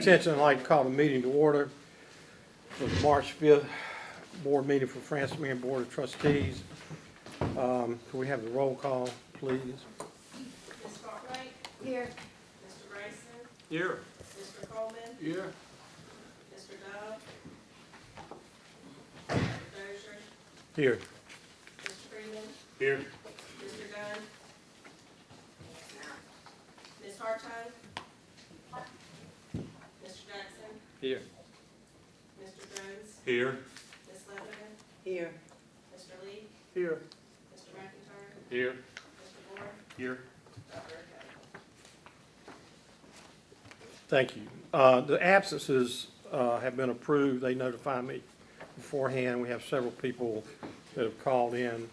attention, I'd like to call the meeting to order for the March 5th board meeting for FMU Board of Trustees. Can we have the roll call, please? Ms. Cartwright? Here. Mr. Grayson? Here. Mr. Coleman? Here. Mr. Dove? Mr. Dozier? Here. Mr. Freeman? Here. Mr. Gunn? Ms. Hartine? Mr. Jackson? Here. Mr. Jones? Here. Ms. Lebanon? Here. Mr. Lee? Here. Mr. McIntyre? Here. Mr. Moore? Here. Dr. O'Connor? Thank you. The absences have been approved. They notified me beforehand. We have several people that have called in.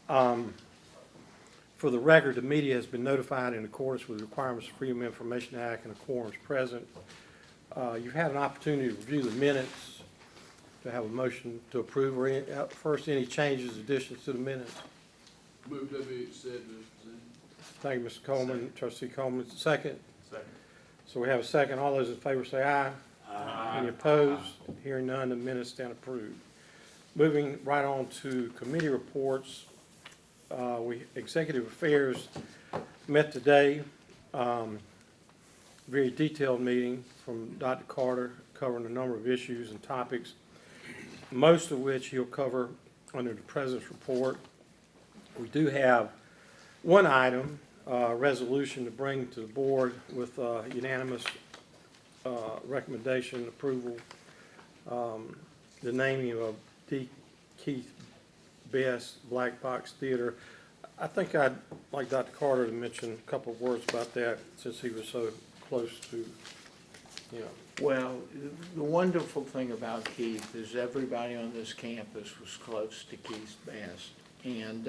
For the record, the media has been notified in accordance with the requirements of the Freedom of Information Act and a quorum is present. You've had an opportunity to review the minutes, to have a motion to approve, or first, any changes, additions to the minutes. Move to be accepted as presented. Thank you, Mr. Coleman. Trustee Coleman, second. Second. So we have a second. All those in favor say aye. Aye. Any opposed? Hearing none, the minutes stand approved. Moving right on to committee reports. Executive Affairs met today. Very detailed meeting from Dr. Carter covering a number of issues and topics, most of which he'll cover under the President's report. We do have one item, resolution to bring to the board with unanimous recommendation approval, the naming of D. Keith Best Black Box Theater. I think I'd like Dr. Carter to mention a couple of words about that since he was so close to, you know. Well, the wonderful thing about Keith is everybody on this campus was close to Keith Best, and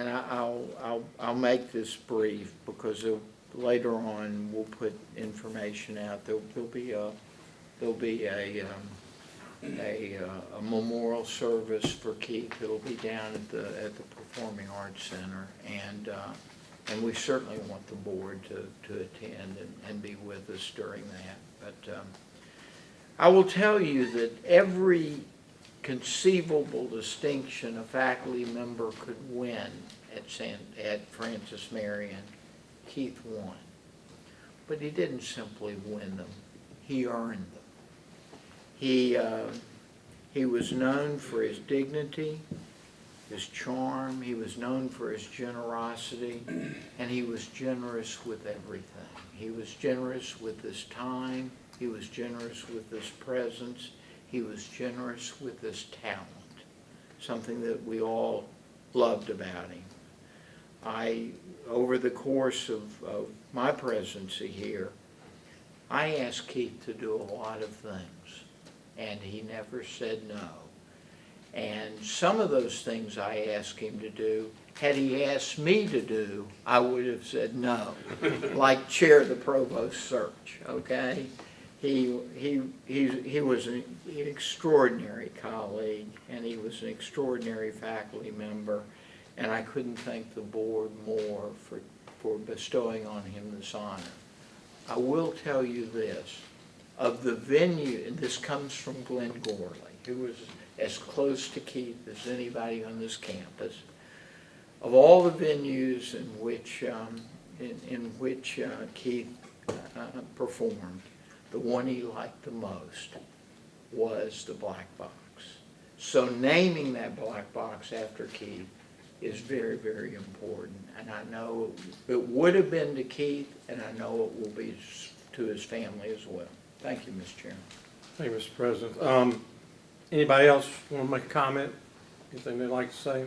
I'll make this brief because later on we'll put information out. There'll be a memorial service for Keith. It'll be down at the Performing Arts Center, and we certainly want the board to attend and be with us during that. But I will tell you that every conceivable distinction a faculty member could win at Francis Marion, Keith won. But he didn't simply win them, he earned them. He was known for his dignity, his charm, he was known for his generosity, and he was generous with everything. He was generous with his time, he was generous with his presence, he was generous with his talent, something that we all loved about him. Over the course of my presidency here, I asked Keith to do a lot of things, and he never said no. And some of those things I asked him to do, had he asked me to do, I would have said no, like chair the provost search, okay? He was an extraordinary colleague, and he was an extraordinary faculty member, and I couldn't thank the board more for bestowing on him this honor. I will tell you this, of the venue, and this comes from Glenn Gorley, who was as close to Keith as anybody on this campus. Of all the venues in which Keith performed, the one he liked the most was the Black Box. So naming that Black Box after Keith is very, very important. And I know it would have been to Keith, and I know it will be to his family as well. Thank you, Mr. Chairman. Thank you, Mr. President. Anybody else want to make a comment? Anything they'd like to say?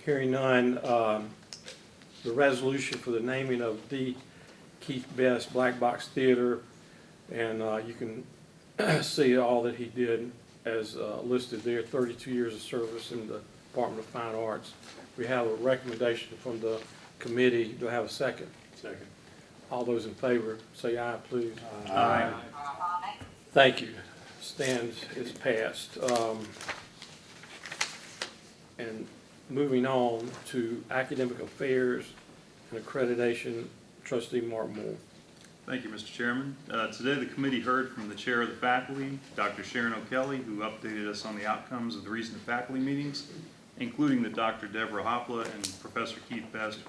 Hearing none, the resolution for the naming of D. Keith Best Black Box Theater, and you can see all that he did as listed there, 32 years of service in the Department of Fine Arts. We have a recommendation from the committee. Do I have a second? Second. All those in favor, say aye, please. Aye. Thank you. Stands is passed. And moving on to academic affairs and accreditation Trustee Mark Moore. Thank you, Mr. Chairman. Today, the committee heard from the chair of the faculty, Dr. Sharon O'Kelly, who updated us on the outcomes of the recent faculty meetings, including that Dr. Deborah Hopla and Professor Keith Best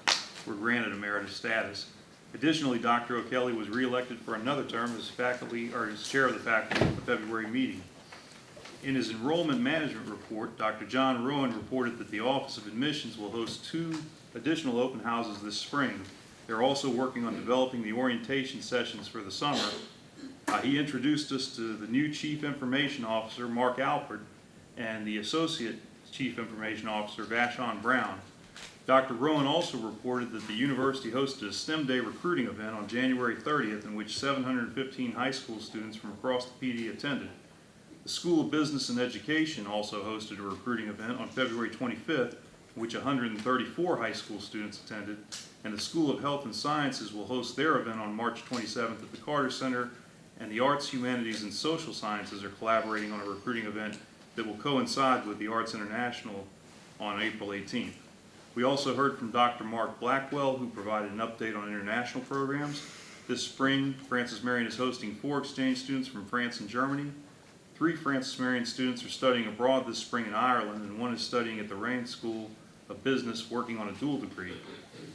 were granted emeritus status. Additionally, Dr. O'Kelly was reelected for another term as faculty, or as chair of the faculty at the February meeting. In his enrollment management report, Dr. John Rowan reported that the Office of Admissions will host 2 additional open houses this spring. They're also working on developing the orientation sessions for the summer. He introduced us to the new Chief Information Officer, Mark Alpert, and the Associate Chief Information Officer, Vashon Brown. Dr. Rowan also reported that the university hosted a STEM Day recruiting event on January 30th in which 715 high school students from across the PD attended. The School of Business and Education also hosted a recruiting event on February 25th, in which 134 high school students attended, and the School of Health and Sciences will host their event on March 27th at the Cottage Center, and the Arts, Humanities, and Social Sciences are collaborating on a recruiting event that will coincide with the Arts International on April 18th. We also heard from Dr. Mark Blackwell, who provided an update on international programs. This spring, Francis Marion is hosting 4 exchange students from France and Germany. 3 Francis Marion students are studying abroad this spring in Ireland, and 1 is studying at the Rain School of Business working on a dual degree.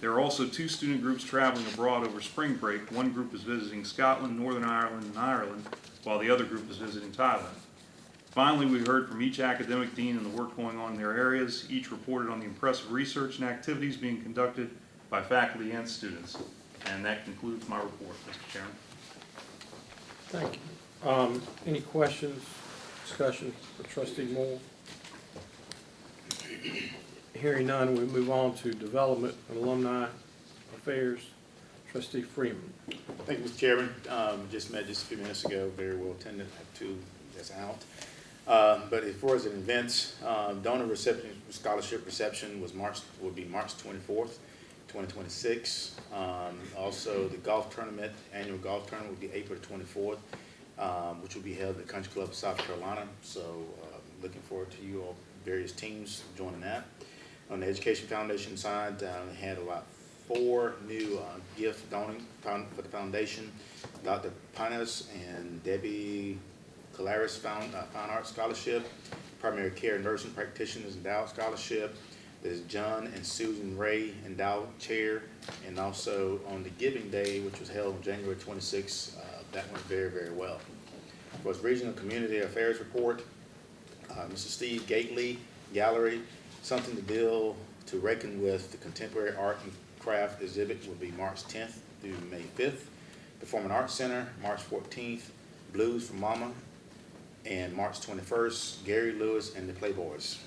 There are also 2 student groups traveling abroad over spring break. 1 group is visiting Scotland, Northern Ireland, and Ireland, while the other group is visiting Thailand. Finally, we heard from each academic dean and the work going on in their areas. Each reported on the impressive research and activities being conducted by faculty and students. And that concludes my report, Mr. Chairman. Thank you. Any questions, discussion for Trustee Moore? Hearing none, we move on to Development and Alumni Affairs. Trustee Freeman. Thank you, Mr. Chairman. Just met just a few minutes ago, very well attended. I have 2 that's out. But as far as an events, donor reception, scholarship reception will be March 24th, 2026. Also, the golf tournament, annual golf tournament will be April 24th, which will be held at the Country Club of South Carolina. So looking forward to you all, various teams joining that. On the Education Foundation side, we had about 4 new gift donating for the foundation. Dr. Panas and Debbie Calaris Fine Arts Scholarship, Primary Care Nursing Practitioners Endowed Scholarship. There's John and Susan Ray Endowed Chair, and also on the Giving Day, which was held on January 26th, that went very, very well. For his Regional Community Affairs Report, Mr. Steve Gately Gallery, Something to Reckon with, the Contemporary Art and Craft exhibit will be March 10th through May 5th. Performing Arts Center, March 14th, Blues for Mama, and March 21st, Gary Lewis and the Playboys.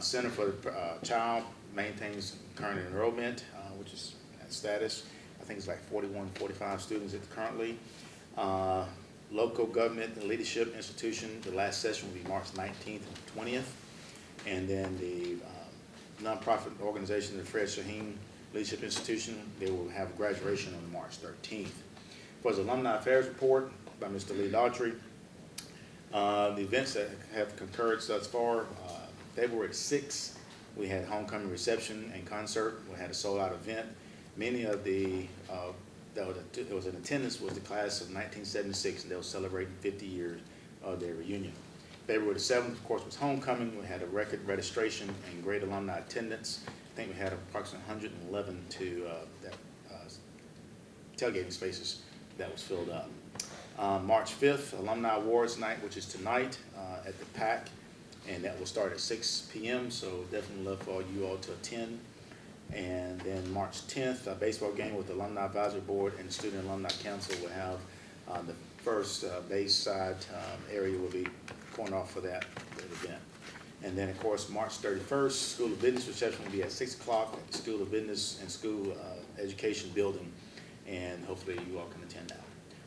Center for the Child maintains current enrollment, which is at status. I think it's like 41, 45 students currently. Local Government and Leadership Institution, the last session will be March 19th and 20th. And then the nonprofit organization, the Fred Shaheen Leadership Institution, they will have graduation on March 13th. For the Alumni Affairs Report by Mr. Lee Daughtry, the events that have concurred thus far, February 6th, we had homecoming reception and concert. We had a sold-out event. Many of the that was in attendance was the class of 1976, and they were celebrating 50 years of their reunion. February the 7th, of course, was homecoming. We had a record registration and great alumni attendance. I think we had approximately 111 tailgating spaces that was filled up. March 5th, Alumni Awards Night, which is tonight at the PAC, and that will start at 6 p.m., so definitely love for you all to attend. And then March 10th, a baseball game with the Alumni Advisory Board and Student Alumni Council will have the first base side area will be going off for that event. And then, of course, March 31st, School of Business reception will be at 6 o'clock at the School of Business and School Education Building, and hopefully you all can attend that.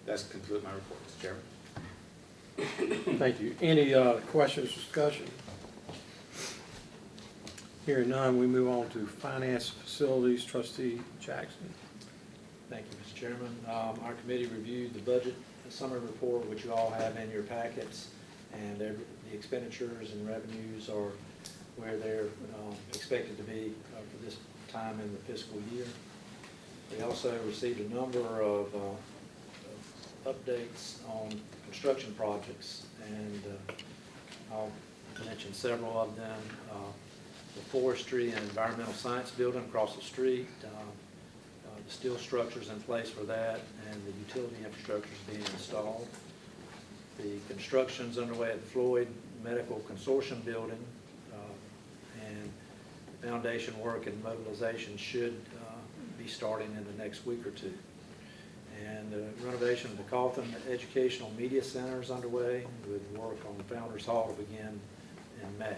That's conclude my report, Mr. Chairman. Thank you. Any questions, discussion? Hearing none, we move on to Finance Facilities. Trustee Jackson. Thank you, Mr. Chairman. Our committee reviewed the budget summary report, which you all have in your packets, and the expenditures and revenues are where they're expected to be for this time in the fiscal year. We also received a number of updates on construction projects, and I'll mention several of them. The forestry and environmental science building across the street, the steel structures in place for that, and the utility infrastructure is being installed. The construction's underway at the Floyd Medical Consortium building, and foundation work and mobilization should be starting in the next week or two. And the renovation of the Coffin Educational Media Center is underway, with work on the Founders Hall to begin in May.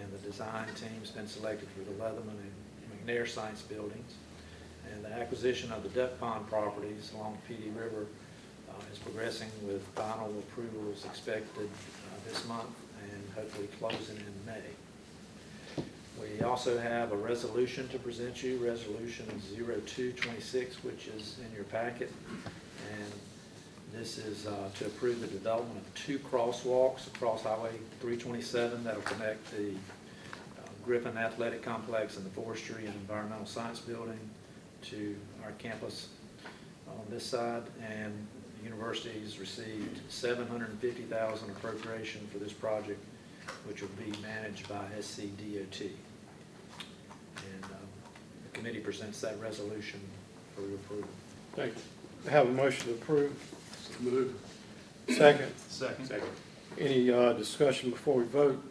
And the design team's been selected for the Leatherman and McNair Science buildings. And the acquisition of the Duck Pond properties along the PD River is progressing, with final approvals expected this month and hopefully closing in May. We also have a resolution to present you, Resolution 0226, which is in your packet. And this is to approve the development of 2 crosswalks across Highway 327 that will connect the Griffin Athletic Complex and the Forestry and Environmental Science Building to our campus on this side. And the university's received $750,000 appropriation for this project, which will be managed by SCDOT. And the committee presents that resolution for your approval. Thank you. I have a motion to approve. So moved. Second. Second. Second. Any discussion before we vote?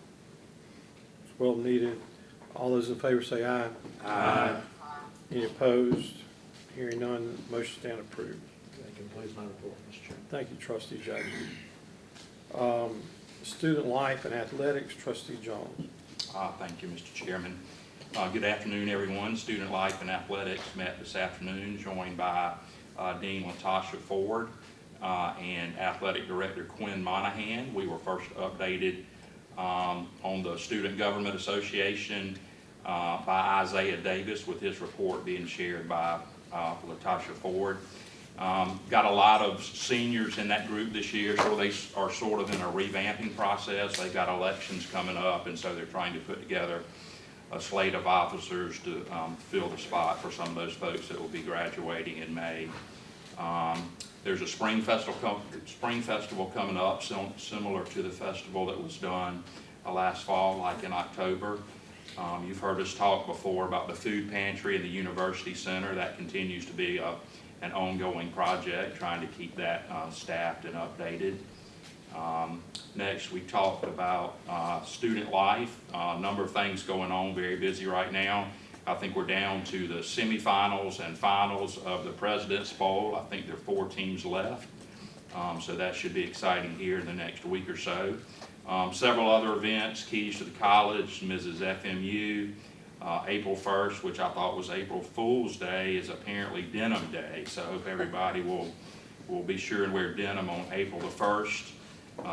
It's well needed. All those in favor say aye. Aye. Any opposed? Hearing none, motion stand approved. That concludes my report, Mr. Chairman. Thank you, Trustee Jackson. Student life and athletics, Trustee Jones. Thank you, Mr. Chairman. Good afternoon, everyone. Student Life and Athletics met this afternoon, joined by Dean LaTasha Ford and Athletic Director Quinn Monahan. We were first updated on the Student Government Association by Isaiah Davis, with his report being shared by LaTasha Ford. Got a lot of seniors in that group this year, so they are sort of in a revamping process. They've got elections coming up, and so they're trying to put together a slate of officers to fill the spot for some of those folks that will be graduating in May. There's a spring festival coming up, similar to the festival that was done last fall, like in October. You've heard us talk before about the food pantry in the University Center. That continues to be an ongoing project, trying to keep that staffed and updated. Next, we talked about student life, a number of things going on, very busy right now. I think we're down to the semifinals and finals of the President's Bowl. I think there are 4 teams left, so that should be exciting here in the next week or so. Several other events, Keys to the College, Mrs. FMU, April 1st, which I thought was April Fool's Day, is apparently Denim Day, so I hope everybody will be sure and wear denim on April the 1st.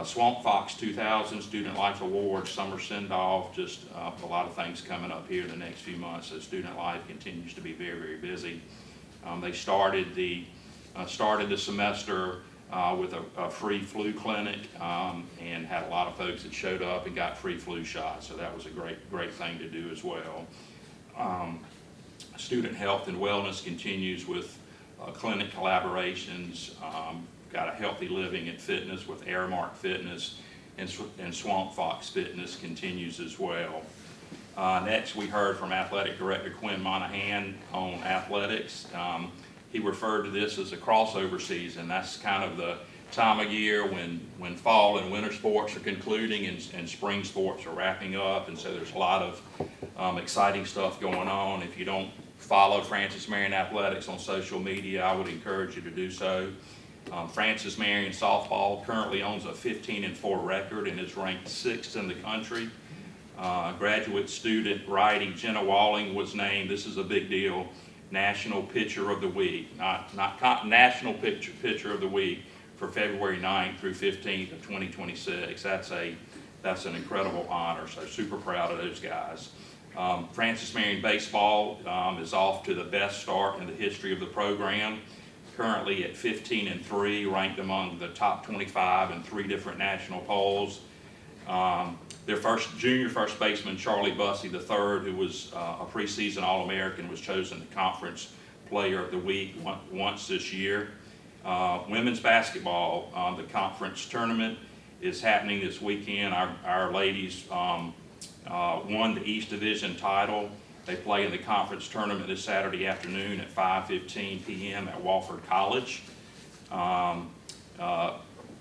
Swamp Fox 2000 Student Life Awards, summer send-off, just a lot of things coming up here in the next few months. So student life continues to be very, very busy. They started the semester with a free flu clinic and had a lot of folks that showed up and got free flu shots. So that was a great thing to do as well. Student health and wellness continues with clinic collaborations. Got a healthy living and fitness with Airmark Fitness, and Swamp Fox Fitness continues as well. Next, we heard from Athletic Director Quinn Monahan on athletics. He referred to this as a crossover season. That's kind of the time of year when fall and winter sports are concluding and spring sports are wrapping up, and so there's a lot of exciting stuff going on. If you don't follow Francis Marion Athletics on social media, I would encourage you to do so. Francis Marion softball currently owns a 15-4 record and is ranked 6th in the country. Graduate student righty Jenna Walling was named, this is a big deal, National Pitcher of the Week, not National Pitcher of the Week for February 9th through 15th of 2026. That's an incredible honor, so super proud of those guys. Francis Marion baseball is off to the best start in the history of the program. Currently at 15-3, ranked among the top 25 in 3 different national polls. Their junior first baseman, Charlie Bussey III, who was a preseason All-American, was chosen the conference Player of the Week once this year. Women's basketball, the conference tournament is happening this weekend. Our ladies won the East Division title. They play in the conference tournament this Saturday afternoon at 5:15 p.m. at Wofford College.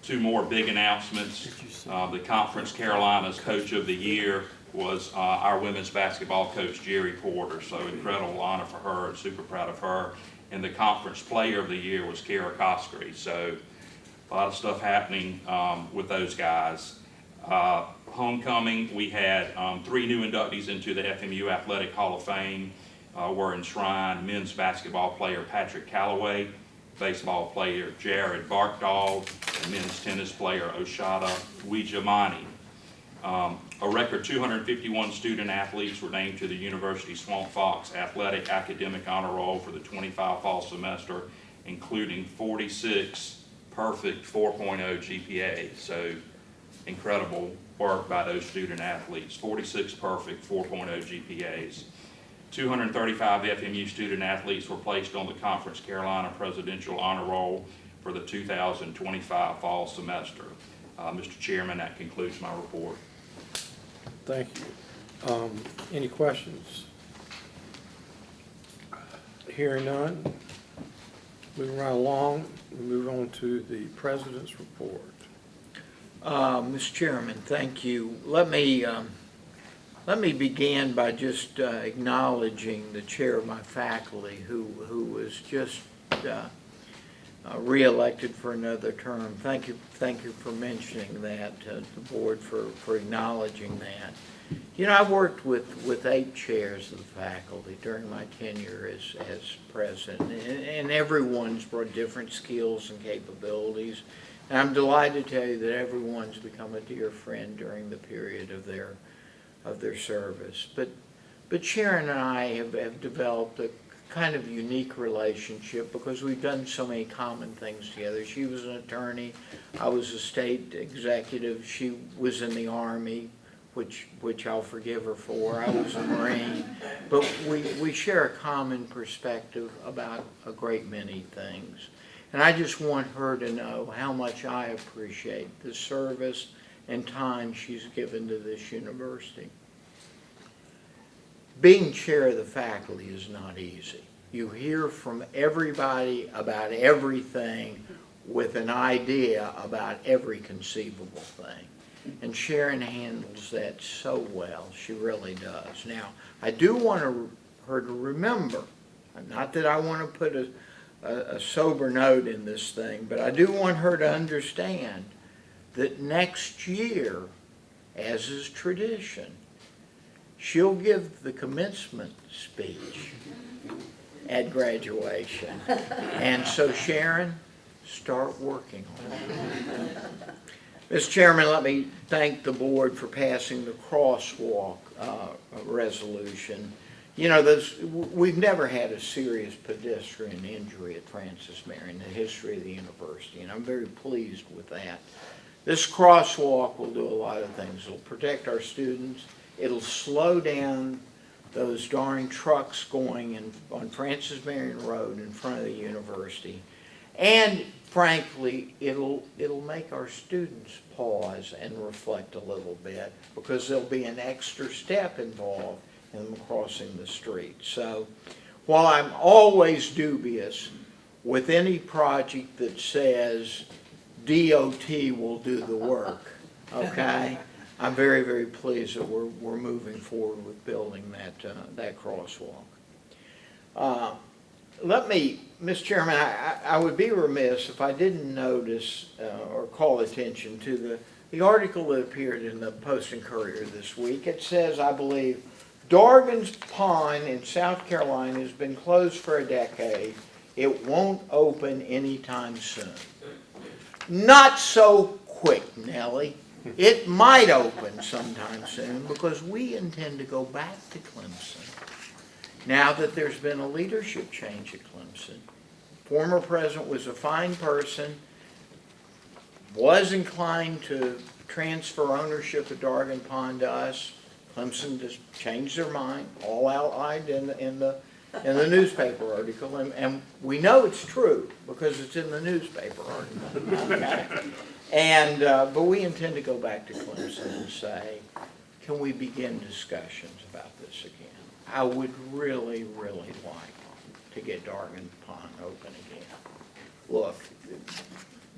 Two more big announcements. The Conference Carolinas Coach of the Year was our women's basketball coach, Jerry Porter. So incredible honor for her, and super proud of her. And the Conference Player of the Year was Kara Coskery. So a lot of stuff happening with those guys. Homecoming, we had 3 new inductees into the FMU Athletic Hall of Fame were enshrined. Men's basketball player Patrick Callaway, baseball player Jared Barkdog, and men's tennis player Oshada Wijamani. A record 251 student athletes were named to the University Swamp Fox Athletic Academic Honor Roll for the 25 fall semester, including 46 perfect 4.0 GPA. So incredible work by those student athletes. 46 perfect 4.0 GPAs. 235 FMU student athletes were placed on the Conference Carolina Presidential Honor Roll for the 2025 fall semester. Mr. Chairman, that concludes my report. Thank you. Any questions? Hearing none. Moving right along, we move on to the President's report. Mr. Chairman, thank you. Let me begin by just acknowledging the chair of my faculty who was just re-elected for another term. Thank you for mentioning that to the board, for acknowledging that. You know, I've worked with 8 chairs of the faculty during my tenure as president, and everyone's brought different skills and capabilities. And I'm delighted to tell you that everyone's become a dear friend during the period of their service. But Sharon and I have developed a kind of unique relationship because we've done so many common things together. She was an attorney, I was a state executive, she was in the Army, which I'll forgive her for. I was a Marine. But we share a common perspective about a great many things. And I just want her to know how much I appreciate the service and time she's given to this university. Being chair of the faculty is not easy. You hear from everybody about everything with an idea about every conceivable thing. And Sharon handles that so well. She really does. Now, I do want her to remember, not that I want to put a sober note in this thing, but I do want her to understand that next year, as is tradition, she'll give the commencement speech at graduation. And so, Sharon, start working on it. Mr. Chairman, let me thank the board for passing the crosswalk resolution. You know, we've never had a serious pedestrian injury at Francis Marion in the history of the university, and I'm very pleased with that. This crosswalk will do a lot of things. It'll protect our students. It'll slow down those darn trucks going on Francis Marion Road in front of the university. And frankly, it'll make our students pause and reflect a little bit because there'll be an extra step involved in them crossing the street. So while I'm always dubious with any project that says DOT will do the work, okay? I'm very, very pleased that we're moving forward with building that crosswalk. Mr. Chairman, I would be remiss if I didn't notice or call attention to the article that appeared in the Post and Courier this week. It says, I believe, Dargan's Pond in South Carolina has been closed for a decade. It won't open anytime soon. Not so quick, Nellie. It might open sometime soon because we intend to go back to Clemson now that there's been a leadership change at Clemson. Former president was a fine person, was inclined to transfer ownership of Dargan Pond to us. Clemson just changed their mind, all outlined in in the newspaper article, and we know it's true because it's in the newspaper article. Okay? And, but we intend to go back to Clemson and say, can we begin discussions about this again? I would really, really like to get Dargan Pond open again. Look,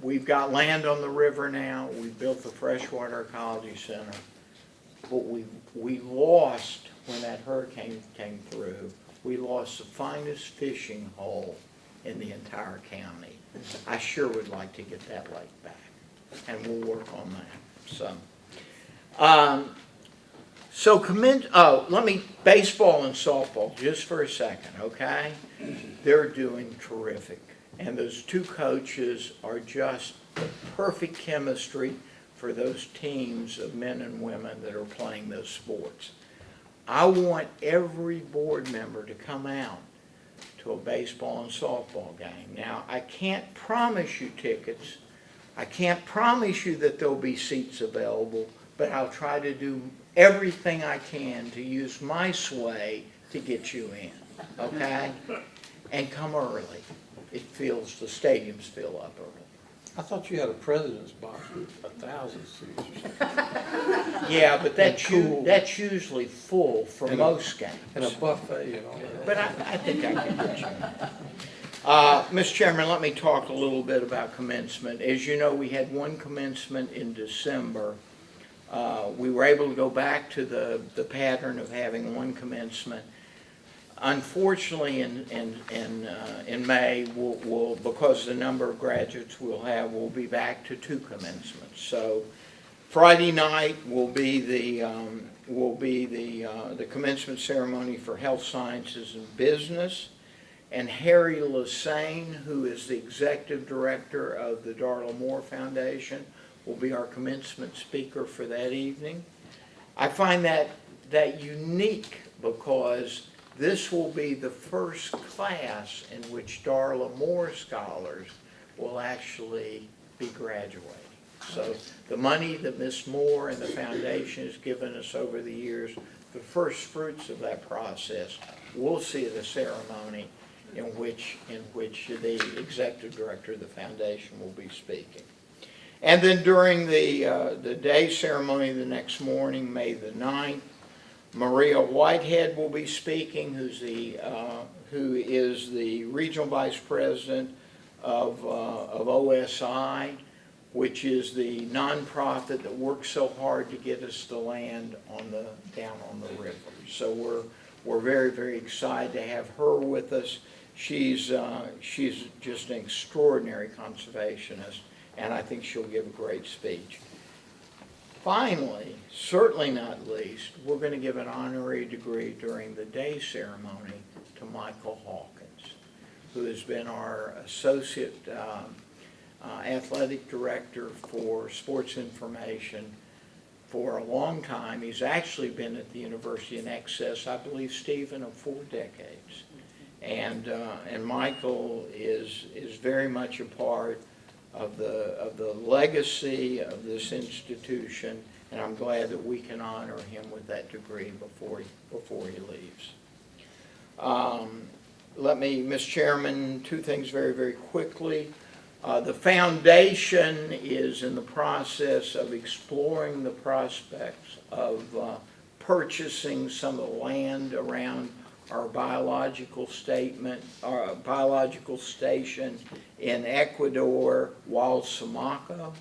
we've got land on the river now, we've built the freshwater ecology center, but we lost, when that hurricane came through, we lost the finest fishing hole in the entire county. I sure would like to get that lake back, and we'll work on that. Let me, baseball and softball, just for a second, okay? They're doing terrific. And those two coaches are just the perfect chemistry for those teams of men and women that are playing those sports. I want every board member to come out to a baseball and softball game. Now, I can't promise you tickets. I can't promise you that there'll be seats available, but I'll try to do everything I can to use my sway to get you in, okay? And come early. The stadiums fill up early. I thought you had a president's box with 1,000 seats. Yeah, but Cool. that's usually full for most games. And a buffet and all that. But I think I can get you. Mr. Chairman, let me talk a little bit about commencement. As you know, we had one commencement in December. We were able to go back to the pattern of having one commencement. Unfortunately, in May, we'll because the number of graduates we'll have, we'll be back to two commencements. So Friday night will be the commencement ceremony for health sciences and business, and Harry Lassane, who is the executive director of the Darla Moore Foundation, will be our commencement speaker for that evening. I find that unique because this will be the first class in which Darla Moore scholars will actually be graduating. So the money that Ms. Moore and the foundation has given us over the years, the first fruits of that process, we'll see at a ceremony in which the executive director of the foundation will be speaking. And then during the day ceremony the next morning, May the 9th, Maria Whitehead will be speaking, who is the regional vice president of OSI, which is the nonprofit that works so hard to get us the land down on the river. So we're very, very excited to have her with us. She's just an extraordinary conservationist, and I think she'll give a great speech. Finally, certainly not least, we're going to give an honorary degree during the day ceremony to Michael Hawkins, who has been our associate athletic director for sports information for a long time. He's actually been at the university in excess, I believe, Stephen, of 4 decades. And Michael is very much a part of the legacy of this institution, and I'm glad that we can honor him with that degree before he leaves. Mr. Chairman, 2 things very, very quickly. The foundation is in the process of exploring the prospects of purchasing some of the land around our biological station in Ecuador, Walsamaco.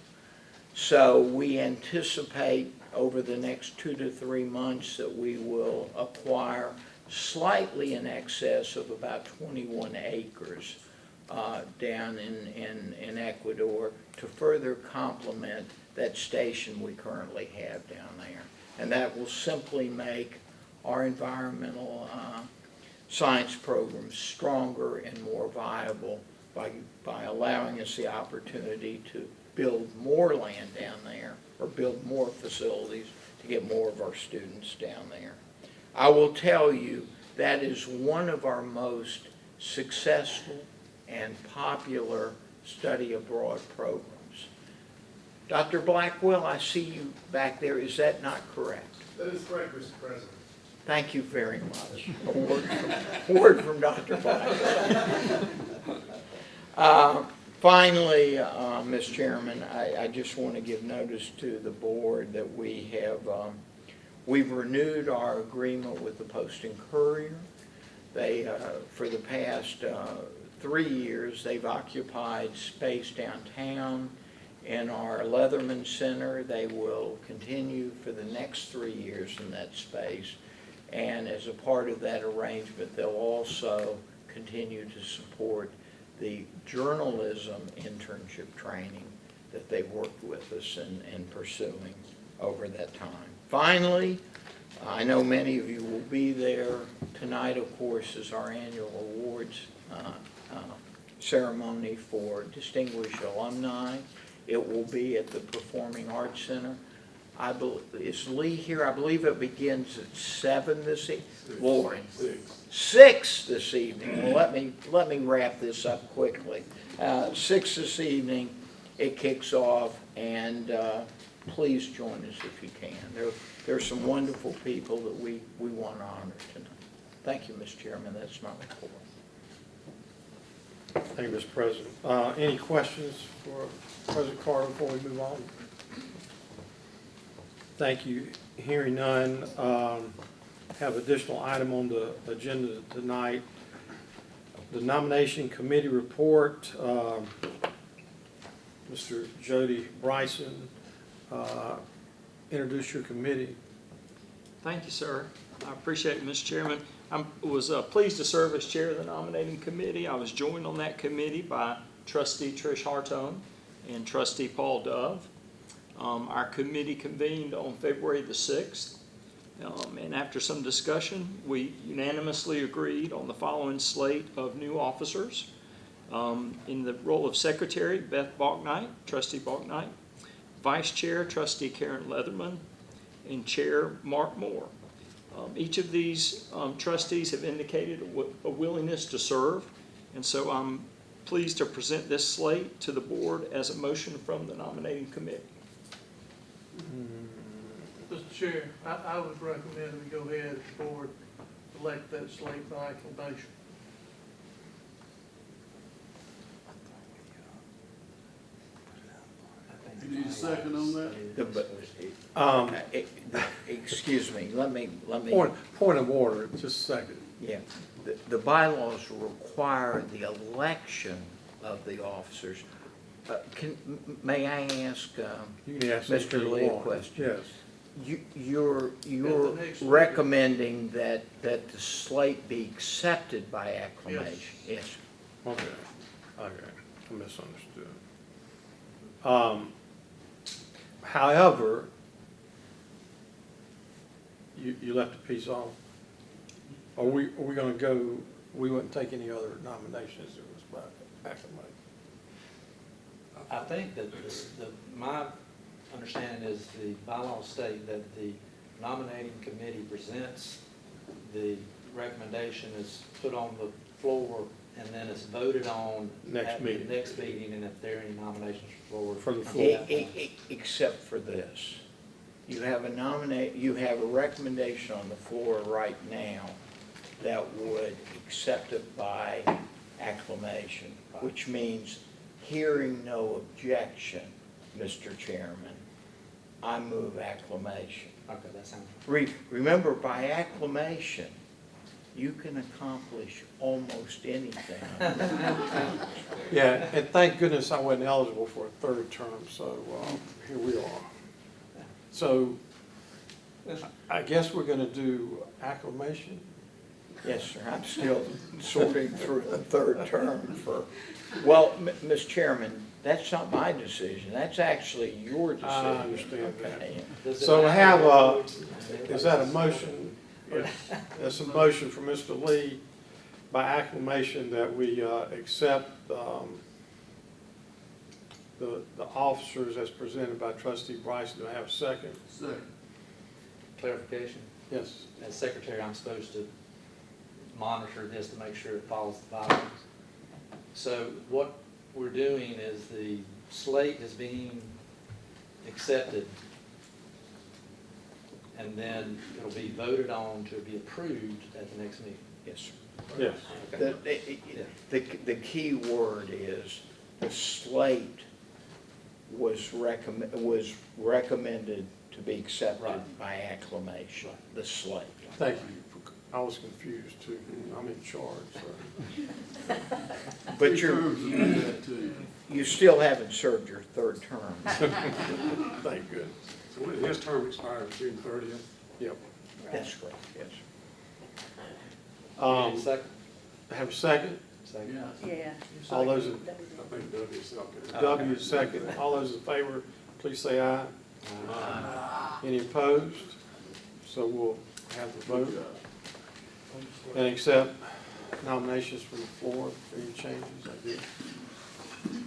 So we anticipate over the next 2 to 3 months that we will acquire slightly in excess of about 21 acres down in Ecuador to further complement that station we currently have down there. And that will simply make our environmental science programs stronger and more viable by allowing us the opportunity to build more land down there or build more facilities to get more of our students down there. I will tell you that is one of our most successful and popular study abroad programs. Dr. Blackwell, I see you back there. Is that not correct? That is correct, Mr. President. Thank you very much. A word from Dr. Black. Finally, Mr. Chairman, I just want to give notice to the board that we have, we've renewed our agreement with the Post and Courier. They, for the past 3 years, they've occupied space downtown in our Leatherman Center. They will continue for the next 3 years in that space. And as a part of that arrangement, they'll also continue to support the journalism internship training that they've worked with us in pursuing over that time. Finally, I know many of you will be there. Tonight, of course, is our annual awards ceremony for distinguished alumni. It will be at the Performing Arts Center. Is Lee here? I believe it begins at 7 this evening. Lauren. 6 this evening. Well, let me wrap this up quickly. 6 this evening, it kicks off, and please join us if you can. There are some wonderful people that we want to honor tonight. Thank you, Mr. Chairman. That's my report. Thank you, Mr. President. Any questions for President Carter before we move on? Thank you. Hearing none, have additional item on the agenda tonight. The nomination committee report. Mr. Jody Bryson, introduce your committee. Thank you, sir. I appreciate it, Mr. Chairman. I was pleased to serve as chair of the nominating committee. I was joined on that committee by Trustee Trish Hartone and Trustee Paul Dove. Our committee convened on February the 6th, and after some discussion, we unanimously agreed on the following slate of new officers. In the role of secretary, Beth Balknight, Trustee Balknight, vice chair, Trustee Karen Leatherman, and chair, Mark Moore. Each of these trustees have indicated a willingness to serve, and so I'm pleased to present this slate to the board as a motion from the nominating committee. Mr. Chair, I would recommend we go ahead as the board elect that slate by acclamation. You need a second on that? Excuse me, let me. Point of order, just a second. Yeah, the bylaws require the election of the officers. May I ask You can ask Mr. anything you Lee a want. question? Yes. You're next recommending that the slate be accepted by acclamation? Yes. Okay. I misunderstood. However, you left a piece off. Are we going to go? We wouldn't take any other nominations. It was by acclamation. I think that my understanding is the bylaws state that the nominating committee presents the recommendation, is put on the floor, and then it's voted on Next meeting. the next meeting, and if there are any nominations for the floor. Except for this. You have a recommendation on the floor right now that would accept it by acclamation, which means hearing no objection, Mr. Chairman, I move acclamation. Okay, that sounds. Remember, by acclamation, you can accomplish almost anything. Yeah, and thank goodness I wasn't eligible for a third term, so here we are. So I guess we're going to do acclamation. Yes, sir, I'm still sorting through the third term for, well, Mr. Chairman, that's not my decision, that's actually your decision. I understand that. Okay. So I have is that a motion? That's a motion for Mr. Lee by acclamation that we accept the officers as presented by Trustee Bryson. Do I have a second? Second. Clarification, Yes. as secretary, I'm supposed to monitor this to make sure it follows the bylaws. So what we're doing is the slate is being accepted and then it'll be voted on to be approved at the next meeting. Yes, sir. Yes. The key word is the slate was recommended to be accepted Right. by acclamation, the slate. Thank you. I was confused too. I'm in charge, so. But Three terms will do that to you. you still haven't served your third term. Thank goodness. So when his term expires June 30th? Yep. That's correct, yes. Second? Have a second? Second. Yeah. All those, in I think W is second. W is second. All those in favor, please say aye. Any opposed? So we'll have the vote and accept nominations from the floor. Any changes I did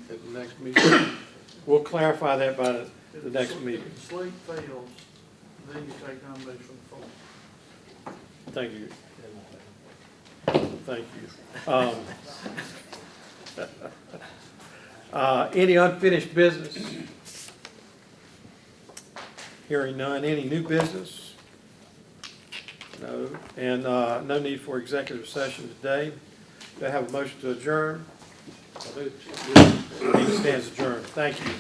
at the next meeting? We'll clarify that by the next meeting. If the slate fails, then you take nominations from the floor. Thank you. Thank you. Any unfinished business? Hearing none. Any new business? No. And no need for executive session today. Do I have a motion to adjourn? Meeting stands adjourned. Thank you.